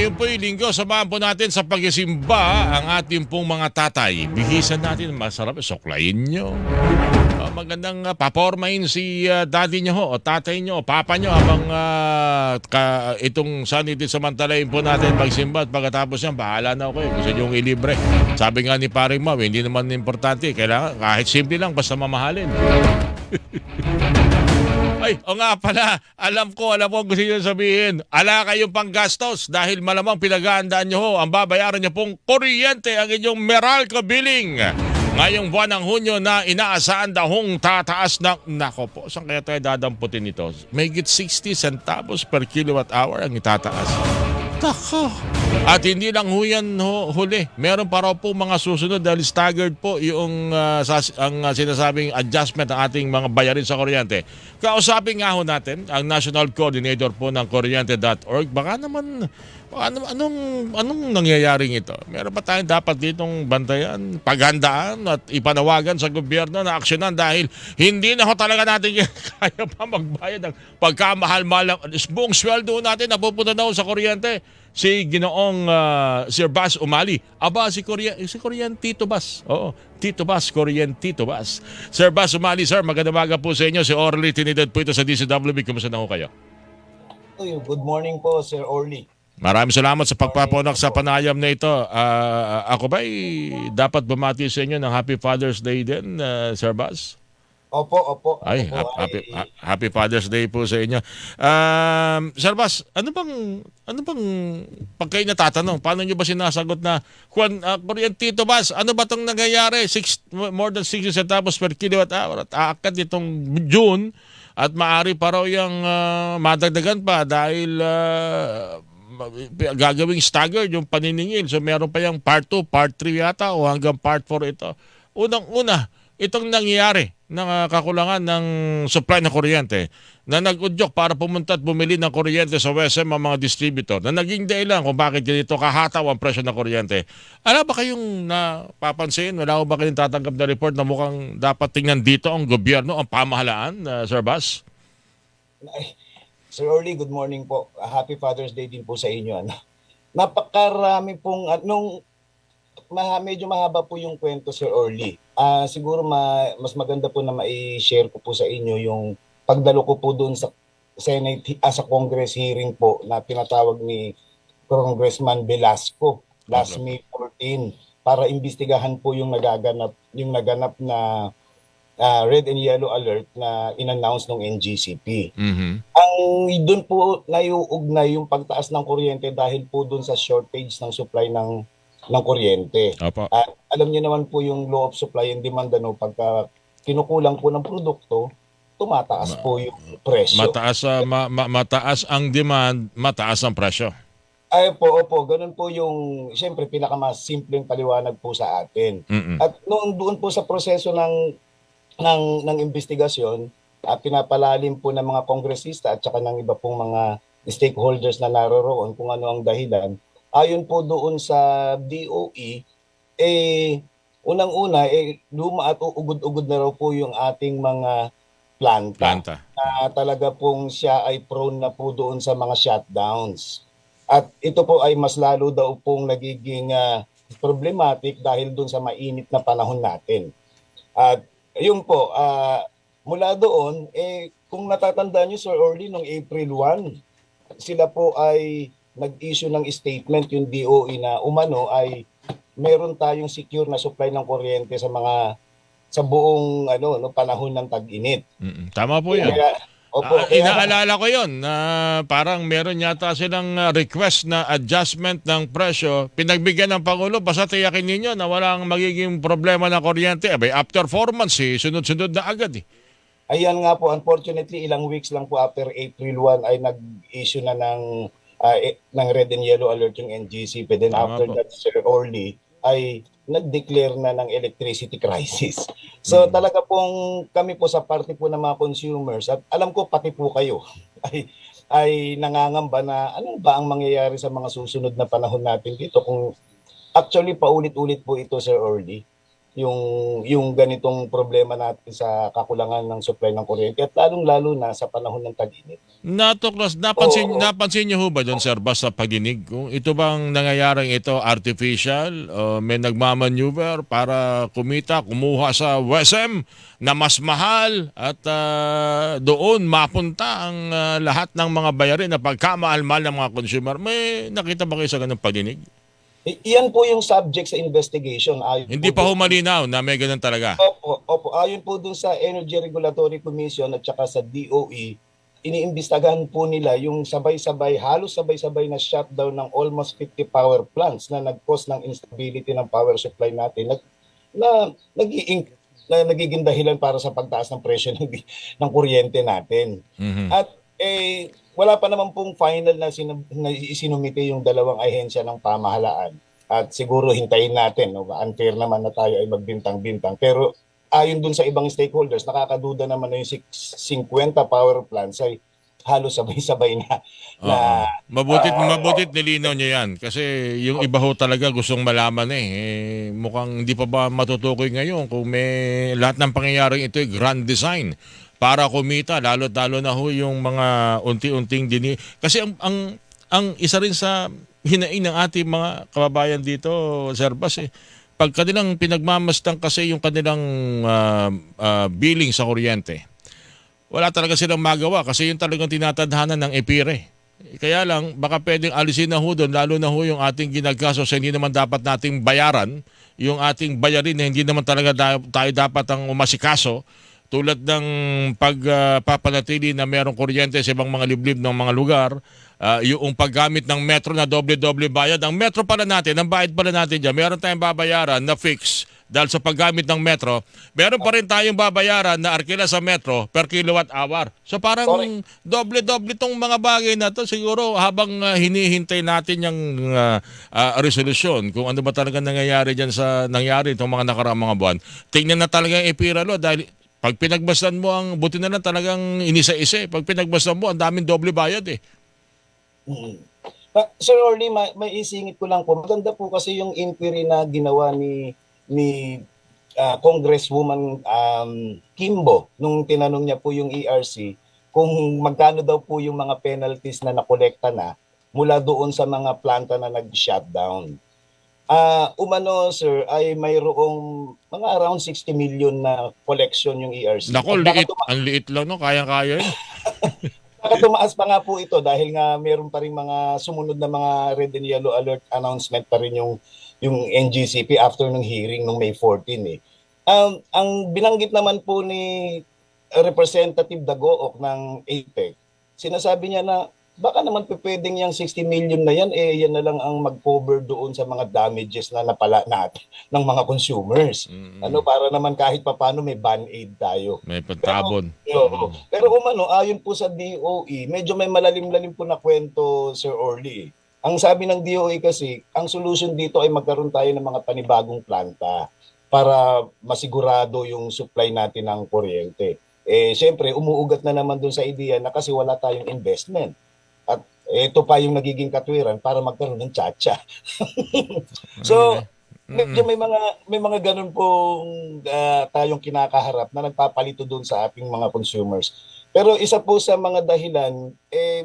Ngayon po yung linggo, samahan po natin sa pagsisimba ang ating pong mga tatay. Bihisan natin, masarap, suklayin nyo. Magandang papormahin si daddy nyo ho, o tatay nyo, o papa nyo habang itong Sunday samantalayin po natin magsimba at pagkatapos yan, bahala na ako eh. Gusto nyo ilibre. Sabi nga ni paring Mau, hindi naman importante. Kailangan, kahit simple lang, basta mamahalin. Ay, o nga pala, alam ko gusto nyo sabihin. Ala kayong panggastos dahil malamang pinaghahandaan nyo ho, ang babayaran nyo pong kuryente ang inyong Meralco billing. Ngayong buwan ng Hunyo na inaasahan dahong tataas ng, nako po, saan kaya tayo dadamputin ito? May higit 60 centavos per kilowatt hour ang itataas. Tako. At hindi lang yan huli. Meron pa raw po mga susunod dahil staggered po yung sinasabing adjustment ng ating mga bayarin sa kuryente. Kausapin nga ho natin ang National Coordinator po ng Kuryente.org. Baka naman anong nangyayaring ito? Meron pa tayong dapat ditong bantayan, paghandaan at ipanawagan sa gobyerno na aksyonan dahil hindi na ho talaga natin kaya pa magbayad ng pagkamahal-mahal. Buong sweldo natin napupunta na ho sa kuryente. Si Ginoong Sir Bas Umali. Aba, si Tito Bas. Oo, Tito Bas, Tito Bas. Sir Bas Umali, sir, magandang umaga po sa inyo. Si Orly Trinidad po ito sa DCWB. Kumusta na ho kayo? Good morning po, Sir Orly. Maraming salamat sa pagpapunak sa panayam na ito. Ako ba dapat bumati sa inyo ng Happy Father's Day din, Sir Bas? Opo. Ay, happy Father's Day po sa inyo. Sir Bas, ano bang pag kayo natatanong, paano nyo ba sinasagot na Tito Bas, ano ba itong nangyayari? More than 60 centavos per kilowatt hour at aakad itong June at maaari pa raw yung madagdagan pa dahil gagawing staggered yung paniningil. So meron pa yung part 2, part 3 yata o hanggang part 4 ito. Unang-una, itong nangyayari ng kakulangan ng supply ng kuryente na nag-udyok para pumunta at bumili ng kuryente sa WSM ang mga distributor na naging dahilan kung bakit ganito kahataw ang presyo ng kuryente. Ano ba kayong napapansin? Wala ba kayong tatanggap na report na mukhang dapat tingnan dito ang gobyerno, ang pamahalaan, Sir Bas? Sir Orly, good morning po. Happy Father's Day din po sa inyo. Napakarami pong, medyo mahaba po yung kwento, Sir Orly. Siguro mas maganda po na mai-share ko po sa inyo yung pagdalo ko po doon sa Senate, sa Congress hearing po na tinatawag ni Congressman Velasco last May 14 para imbestigahan po yung naganap na red and yellow alert na in-announce ng NGCP. Mm-hmm. Ang doon po naiuugnay yung pagtaas ng kuryente dahil po doon sa shortage ng supply ng kuryente. At alam niyo naman po yung law of supply and demand, pagka kinukulang po ng produkto, tumataas po yung presyo. Mataas ang demand, mataas ang presyo. Ay opo, ganun po yung siyempre pinakamas simpleng paliwanag po sa atin. Mm-mm. At doon po sa proseso ng investigasyon, pinapalalim po ng mga kongresista at saka ng iba pong mga stakeholders na naroroon kung ano ang dahilan. Ayon po doon sa DOE, unang-una, luma at ugod-ugod na raw po yung ating mga planta. Na talaga pong siya ay prone na po doon sa mga shutdowns. At ito po ay mas lalo daw pong nagiging problematic dahil doon sa mainit na panahon natin. At yun po, mula doon, kung natatandaan nyo, Sir Orly, noong April 1, sila po ay nag-issue ng statement yung DOE na umano ay meron tayong secure na supply ng kuryente sa buong panahon ng tag-init. Tama po 'yan. Inaalala ko 'yon na parang meron yata silang request na adjustment ng presyo. Pinagbigyan ng Pangulo, basta tiyakin ninyo na walang magiging problema ng kuryente. After 4 months, sunod-sunod na agad eh. Ayan nga po, unfortunately, ilang weeks lang po after April 1 ay nag-issue na ng red and yellow alert yung NGCP. Then after that, Sir Orly, ay nag-declare na ng electricity crisis. So talaga pong kami po sa parte po ng mga consumers at alam ko pati po kayo ay nangangamba na ano ba ang mangyayari sa mga susunod na panahon natin dito kung actually paulit-ulit po ito, Sir Orly. yung ganitong problema natin sa kakulangan ng supply ng kuryente at lalong-lalo na sa panahon ng tag-init. Natuklas, Oo. napansin niyo ho ba doon, sir, basta pagdinig? Kung ito bang nangyayaring ito artificial, o may nagmamaneuver para kumita, kumuha sa WSM na mas mahal at doon mapunta ang lahat ng mga bayarin na pagkamahal-mahal ng mga consumer. May nakita ba kayo sa ganung pagdinig? Iyan po yung subject sa investigation. Ayon Hindi po pa dun, humalinaw na may ganun talaga. opo, ayon po dun sa Energy Regulatory Commission at saka sa DOE, iniimbestigahan po nila yung sabay-sabay, halos sabay-sabay na shutdown ng almost 50 power plants na nag-cause ng instability ng power supply natin na nagiging nagiging dahilan para sa pagtaas ng presyo ng kuryente natin. Mhm. At wala pa naman pong final na, na isinumite yung dalawang ahensya ng pamahalaan. At siguro hintayin natin, no? Unfair naman na tayo ay magbintang-bintang. Pero ayon dun sa ibang stakeholders, nakakaduda naman na yung 50 power plants ay halos sabay-sabay na Oo. ah, Mabutit nilinaw niyo yan. Kasi yung iba ho talaga gustong malaman mukhang hindi pa ba matutukoy ngayon kung may lahat ng pangyayaring ito ay grand design para kumita. Lalo na ho yung mga unti-unting Kasi ang isa rin sa hinaing ng ating mga kababayan dito, Sir Bas, pag kanilang pinagmamastan kasi yung kanilang billing sa kuryente, wala talaga silang magawa kasi yung talagang tinatadhana ng EPIRE. Kaya lang, baka pwedeng alisin na ho doon, lalo na ho yung ating ginagasto sa hindi naman dapat nating bayaran, yung ating bayarin na hindi naman talaga tayo dapat ang umasikaso, tulad ng pagpapanatili na merong kuryente sa ibang mga liblib ng mga lugar, yung paggamit ng metro na doble-doble bayad. Ang metro pala natin, ang bayad pala natin dyan, meron tayong babayaran na fix dahil sa paggamit ng metro, meron pa rin tayong babayaran na arkila sa metro per kilowatt hour. So parang correct. doble-doble tong mga bagay na to. Siguro habang hinihintay natin yung resolusyon, kung ano ba talaga nangyayari dyan sa nangyari itong mga nakaraang mga buwan, tingnan na talaga yung EPIRA law dahil pag pinagbastan mo ang buti na lang talagang inisa-isa. Pag pinagbastan mo, ang daming doble bayad eh. Mm. Sir Orly, may isingit ko lang po. Maganda po kasi yung inquiry na ginawa ni Congresswoman Kimbo nung tinanong niya po yung ERC kung magkano daw po yung mga penalties na nakolekta na mula doon sa mga planta na nag-shutdown. Umano sir ay mayroong mga around 60 million na collection yung ERC. Nako, At baka ang liit lang no, kayang-kaya yun. tumaas pa nga po ito dahil nga meron pa rin mga sumunod na mga red and yellow alert announcement pa rin yung NGCP after ng hearing nung May 14 eh. Ang binanggit naman po ni Representative Dagook ng APEC, sinasabi niya na baka naman pwedeng yung 60 million na yan, yan na lang ang mag-cover doon sa mga damages na napala natin ng mga consumers. Ano, para naman kahit papano may band-aid tayo. May pagtabon. Pero ayon po sa DOE, medyo may malalim-lalim po na kwento, Sir Orly. Ang sabi ng DOE kasi, ang solution dito ay magkaroon tayo ng mga panibagong planta para masigurado yung supply natin ng kuryente. Siyempre, umuugat na naman dun sa ideya na kasi wala tayong investment. At ito pa yung nagiging katwiran para magkaroon ng tsatsya. So, medyo may mga ganun pong tayong kinakaharap na nagpapalito doon sa ating mga consumers. Pero isa po sa mga dahilan,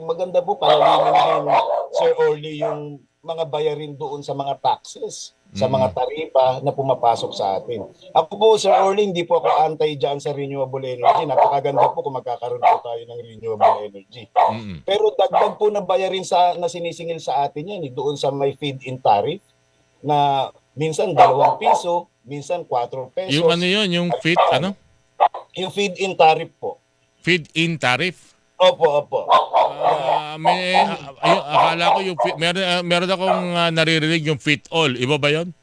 maganda po palalinin din, Sir Orly, yung mga bayarin doon sa mga taxes, sa mga taripa na pumapasok sa atin. Ako po, Sir Orly, hindi po ako anti dyan sa renewable energy. Napakaganda po kung magkakaroon po tayo ng renewable energy. Pero dagdag po na bayarin na sinisingil sa atin yan, doon sa may feed-in tariff na minsan 2 piso, minsan 4 pesos. Yung ano yun, yung Yung feed-in tariff po. Feed-in tariff? Opo. Akala ko yung meron akong naririnig yung fit all. Iba ba 'yon?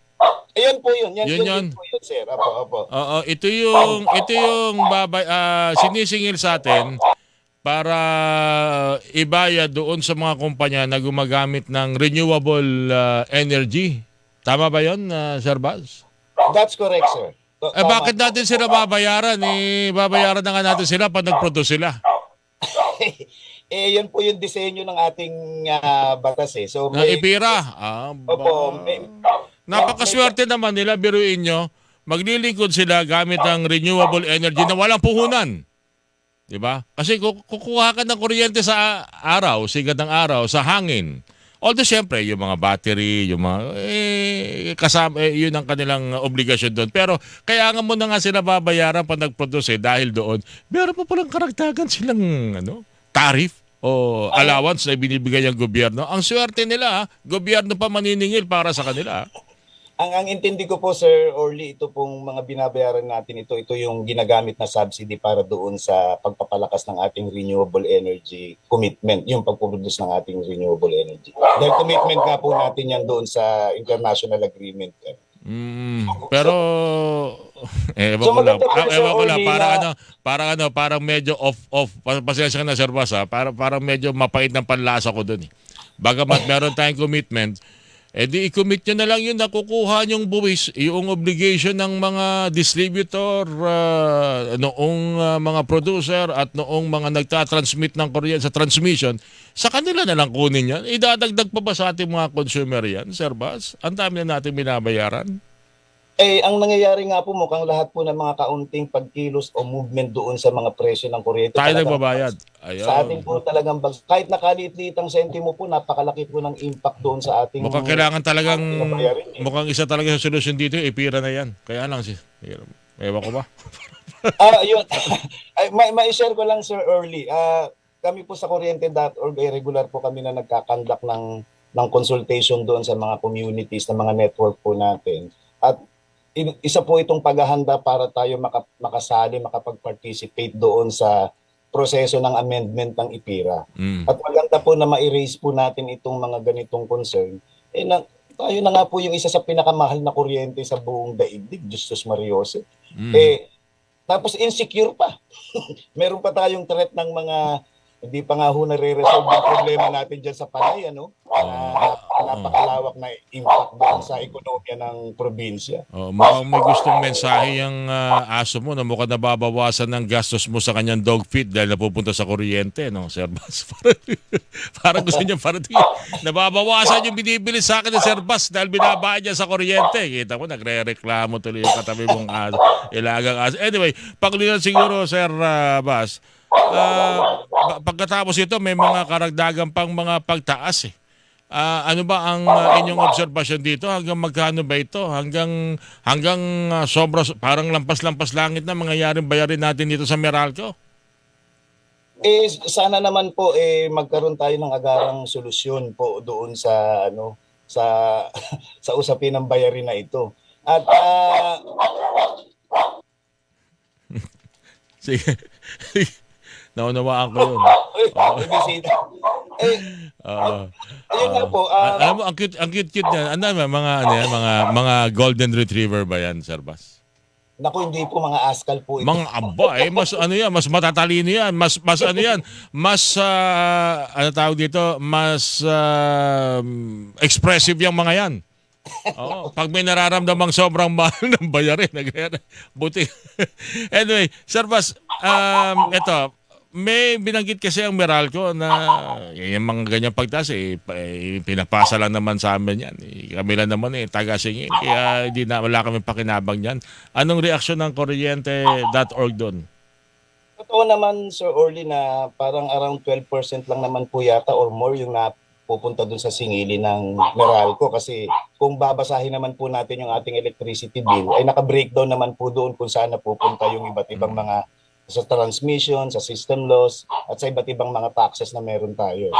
Ayun po yun. Yun. Po yun, sir. Opo. Oo, ito yung sinisingil sa atin para ibayad doon sa mga kumpanya na gumagamit ng renewable energy. Tama ba 'yon, Sir Baz? That's correct, sir. Bakit natin sila babayaran? Babayaran na nga natin sila pag nag-produce sila. Yan po yung disenyo ng ating batas eh. So Na may, ipira. opo, Napakaswerte naman nila, biruin nyo. maglilingkod sila gamit ang renewable energy na walang puhunan. 'Di ba? Kasi kukuha ka ng kuryente sa araw, sigat ng araw, sa hangin. Although siyempre, yung mga battery, yung mga kasama, yun ang kanilang obligasyon doon. Pero kaya nga mo na nga sila babayaran pag nag-produce dahil doon, meron pa palang karagdagan silang tariff o allowance na binibigay ng gobyerno. Ang swerte nila, gobyerno pa maniningil para sa kanila. Ang intindi ko po, Sir Orly, ito pong mga binabayaran natin, ito yung ginagamit na subsidy para doon sa pagpapalakas ng ating renewable energy commitment, yung pagpuproduce ng ating renewable energy. Dahil commitment nga po natin yan doon sa international agreement. Pero ewan ko lang, parang medyo off. Pasensya ka na, Sir Bas, parang medyo mapait ng panlasa ko doon. Bagamat meron tayong commitment, di i-commit nyo na lang yun, nakukuha nyong buwis, yung obligation ng mga distributor, noong mga producer at noong mga nagtatransmit ng kuryente sa transmission, sa kanila na lang kunin yan. Idadagdag pa ba sa ating mga consumer yan, Sir Bas? Ang dami na natin binabayaran. Ang nangyayari nga po, mukhang lahat po ng mga kaunting pagkilos o movement doon sa mga presyo ng kuryente. Tayo nagbabayad. Sa ating po talagang kahit nakaliit-liit ang sentimo po, napakalaki po ng impact doon sa ating... Mukhang kailangan talagang, mukhang isa talaga sa solusyon dito, ipira na yan. Kaya lang, ewan ko ba? Yun. Ma-share ko lang, Sir Early. Kami po sa Kuryente.org, regular po kami na nagkakandak ng consultation doon sa mga communities, na mga network po natin. At isa po itong paghahanda para tayo makasali, makapag-participate doon sa proseso ng amendment ng IPIRA. At maganda po na ma-erase po natin itong mga ganitong concern. Tayo na nga po yung isa sa pinakamahal na kuryente sa buong daigdig, Justus Mariose. Tapos insecure pa. Meron pa tayong threat ng mga hindi pa nga ho nare-resolve yung problema natin dyan sa Panay, napakalawak na impact doon sa ekonomiya ng probinsya. Mukhang may gustong mensahe yung aso mo na mukhang nababawasan ng gastos mo sa kanyang dog feed dahil napupunta sa kuryente, no, Sir Bas? Parang gusto niya nababawasan yung binibili sa akin ni Sir Bas dahil binabayad niya sa kuryente. Kita mo, nagre-reklamo tuloy yung katabi mong ilagang aso. Anyway, paglilan siguro, Sir Bas, pagkatapos ito, may mga karagdagan pang mga pagtaas. Ano ba ang inyong obserbasyon dito? Hanggang magkano ba ito? Hanggang sobra, parang lampas-lampas langit na mangyayaring bayarin natin dito sa Meralco? Sana naman po magkaroon tayo ng agarang solusyon po doon sa sa usapin ng bayarin na ito. At sige. Naunawaan ko yun. Ayun nga po. Alam mo, ang cute niya. Mga golden retriever ba yan, Sir Bas? Naku, hindi po, mga askal po ito. Mga aba, mas mas matatalino yan. Ano tawag dito? Mas expressive yung mga yan. Pag may nararamdamang sobrang mahal ng bayarin, buti. Anyway, Sir Bas, ito, may binanggit kasi ang Meralco na yung mga ganyang pagtaas, pinapasa lang naman sa amin yan. Kami lang naman taga-singin. Kaya wala kami pakinabang yan. Anong reaksyon ng Kuryente.org doon? Totoo naman, Sir Orly, na parang around 12% lang naman po yata or more yung napupunta doon sa singili ng Meralco. Kasi kung babasahin naman po natin yung ating electricity bill, ay naka-breakdown naman po doon kung saan napupunta yung iba't ibang mga sa transmission, sa system loss, at sa iba't ibang mga taxes na meron tayo.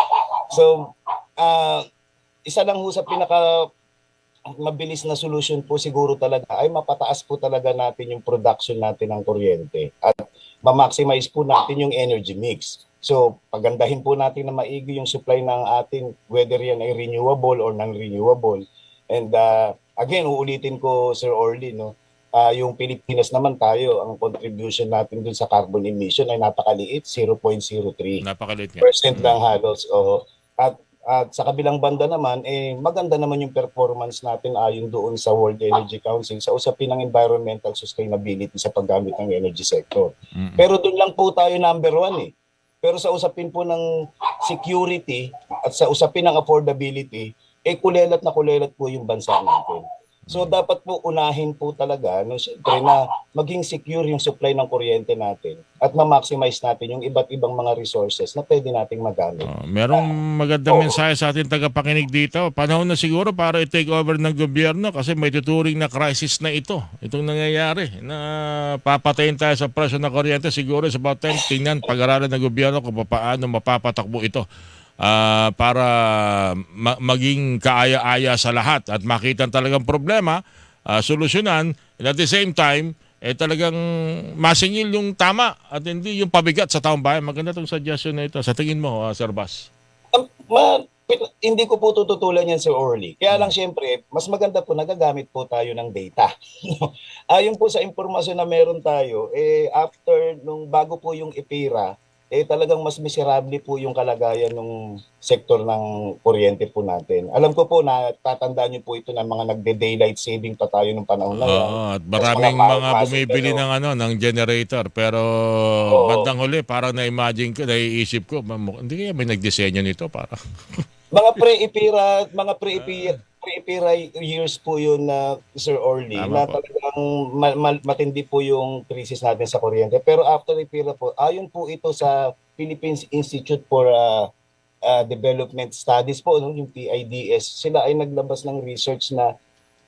So, isa lang ho sa pinaka mabilis na solution po siguro talaga ay mapataas po talaga natin yung production natin ng kuryente at ma-maximize po natin yung energy mix. So, pagandahin po natin na maigi yung supply ng ating, whether yan ay renewable or non-renewable. And again, uulitin ko, Sir Orly, yung Pilipinas naman tayo, ang contribution natin dun sa carbon emission ay napakaliit, 0.03%. Napakaliit nga. Lang halos. At sa kabilang banda naman, maganda naman yung performance natin ayon doon sa World Energy Council sa usapin ng environmental sustainability sa paggamit ng energy sector. Pero doon lang po tayo number 1 Pero sa usapin po ng security at sa usapin ng affordability, kulelat na kulelat po yung bansa natin. So dapat po unahin po talaga no syempre na maging secure yung supply ng kuryente natin at ma-maximize natin yung iba't ibang mga resources na pwede nating magamit. Merong magandang mensahe sa ating tagapakinig dito. Panahon na siguro para i-take over ng gobyerno kasi may tuturing na crisis na ito. Itong nangyayari na papatayin tayo sa presyo ng kuryente siguro sa about time. Tingnan pag-aralan ng gobyerno kung paano mapapatakbo ito. Para maging kaaya-aya sa lahat at makita talagang problema, solusyonan, and at the same time, talagang masingil yung tama at hindi yung pabigat sa taong bayan. Maganda itong suggestion na ito. Sa tingin mo, Sir Bas? Hindi ko po tututulan yan, Sir Orly. Kaya lang siyempre, mas maganda po nagagamit po tayo ng data. Ayon po sa impormasyon na meron tayo, after nung bago po yung IPIRA, talagang mas miserable po yung kalagayan ng sektor ng kuryente po natin. Alam ko po na tatandaan niyo po ito ng mga nagde-daylight saving pa tayo nung panahon na yan. At maraming mga bumibili ng generator pero bandang huli parang na-imagine ko, naiisip ko, hindi kaya may nagdisenyo nito para mga pre-IPIRA years po yun na Sir Orly, na talagang matindi po yung krisis natin sa kuryente. Pero after IPIRA po, ayon po ito sa Philippines Institute for Development Studies po, yung PIDS, sila ay naglabas ng research na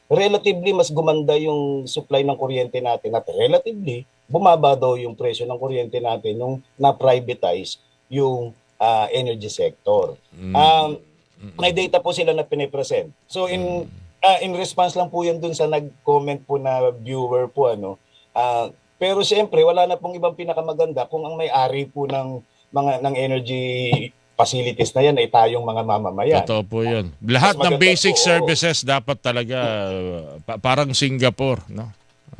relatively mas gumanda yung supply ng kuryente natin at relatively bumaba daw yung presyo ng kuryente natin nung na-privatize yung energy sector. May data po sila na pinipresent. So in response lang po yan dun sa nag-comment po na viewer po pero siyempre wala na pong ibang pinakamaganda kung ang may-ari po ng energy facilities na yan ay tayong mga mamamayan. Totoo po 'yun. Lahat ng basic services dapat talaga parang Singapore, no?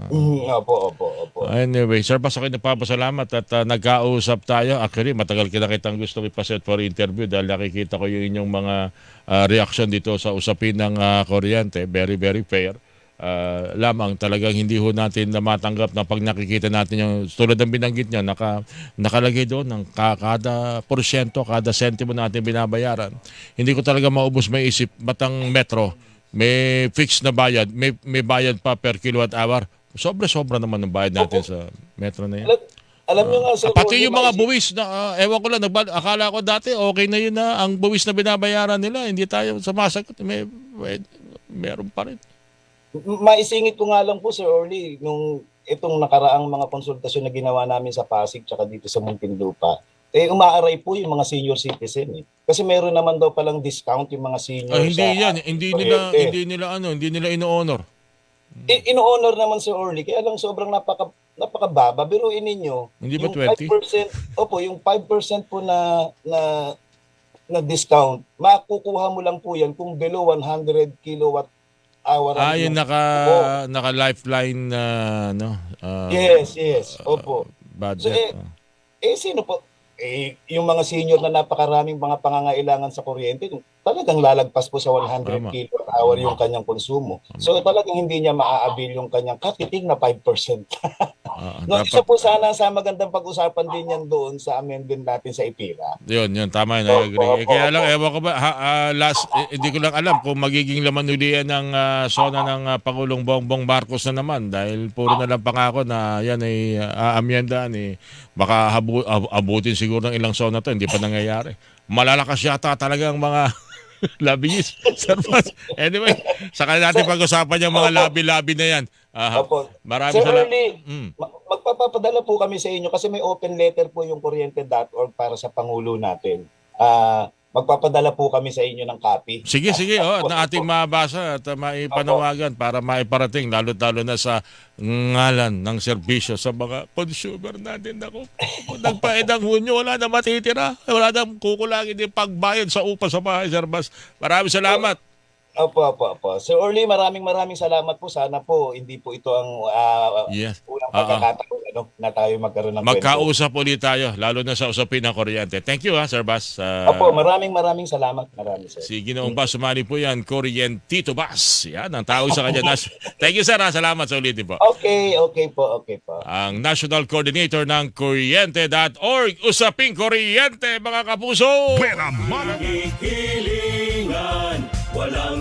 Opo. Anyway, Sir Bas, ako'y nagpapasalamat at nagkausap tayo. Actually, matagal kitang gusto ipaset for interview dahil nakikita ko yung inyong mga reaction dito sa usapin ng kuryente. Very, very fair. Lamang talagang hindi ho natin na matanggap na pag nakikita natin yung tulad ng binanggit niya, nakalagay doon ng kada porsyento, kada sentimo natin binabayaran. Hindi ko talaga maubos maisip batang metro may fixed na bayad, may bayad pa per kilowatt hour. Sobra-sobra naman ang bayad natin sa metro na yan. Alam nyo nga, Sir, pati yung mga buwis na ewan ko lang, akala ko dati okay na yun na ang buwis na binabayaran nila, hindi tayo sumasagot. Meron pa rin. Maisingit ko nga lang po, Sir Orly, nung itong nakaraang mga konsultasyon na ginawa namin sa Pasig tsaka dito sa Muntinlupa, umaaray po yung mga senior citizen. Kasi meron naman daw palang discount yung mga senior. Hindi nila ino-honor. Ino-honor naman, Sir Orly, kaya lang sobrang napakababa. Biruin ninyo, hindi ba yung 20? 5%, yung 5% po na discount, makukuha mo lang po yan kung below 100 kilowatt hour. Yung naka-lifeline na yes. Opo. Budget. So, sino po? Yung mga senior na napakaraming mga pangangailangan sa kuryente, talagang lalagpas po sa 100 kilowatt hour yung kanyang konsumo. So talagang hindi niya maa-avail yung kanyang katiting na 5%. Isa po sana sa magandang pag-usapan din yan doon sa amendment natin sa IPIRA. Yun, tama yun. I agree. Kaya lang, ewan ko ba, hindi ko lang alam kung magiging laman ulian ng sona ng Pangulong Bongbong Marcos na naman dahil puro na lang pangako na yan ay aamyendaan baka abutin siguro ng ilang sona to, hindi pa nangyayari. Malalakas yata talaga ang mga lobbyist. Anyway, saka natin pag-usapan yung mga lobby na yan. Maraming salamat. Magpapapadala po kami sa inyo kasi may open letter po yung kuryente.org para sa Pangulo natin. Magpapadala po kami sa inyo ng copy. Sige. Na ating mabasa at maipanawagan para maiparating lalo na sa ngalan ng serbisyo sa mga consumer natin. Ako, nagpaedang Hunyo, wala na matitira. Wala na kukulangin yung pagbayad sa upa sa bahay, Sir Bas. Maraming salamat. Opo. Sir Orly, maraming salamat po. Sana po hindi po ito ang unang pagkakataon na tayo magkaroon ng magkausap ulit tayo, lalo na sa usapin ng kuryente. Thank you, Sir Bas. Opo, maraming salamat. Sir. Si Ginoong Bas, sumali po yan, Kuryentito Bas. Yan, ang tawag sa kanya. Thank you, sir. Salamat sa ulitin po. Okay po. Ang National Coordinator ng Kuryente.org, Usaping Kuryente, mga kapuso! Hilingan, walang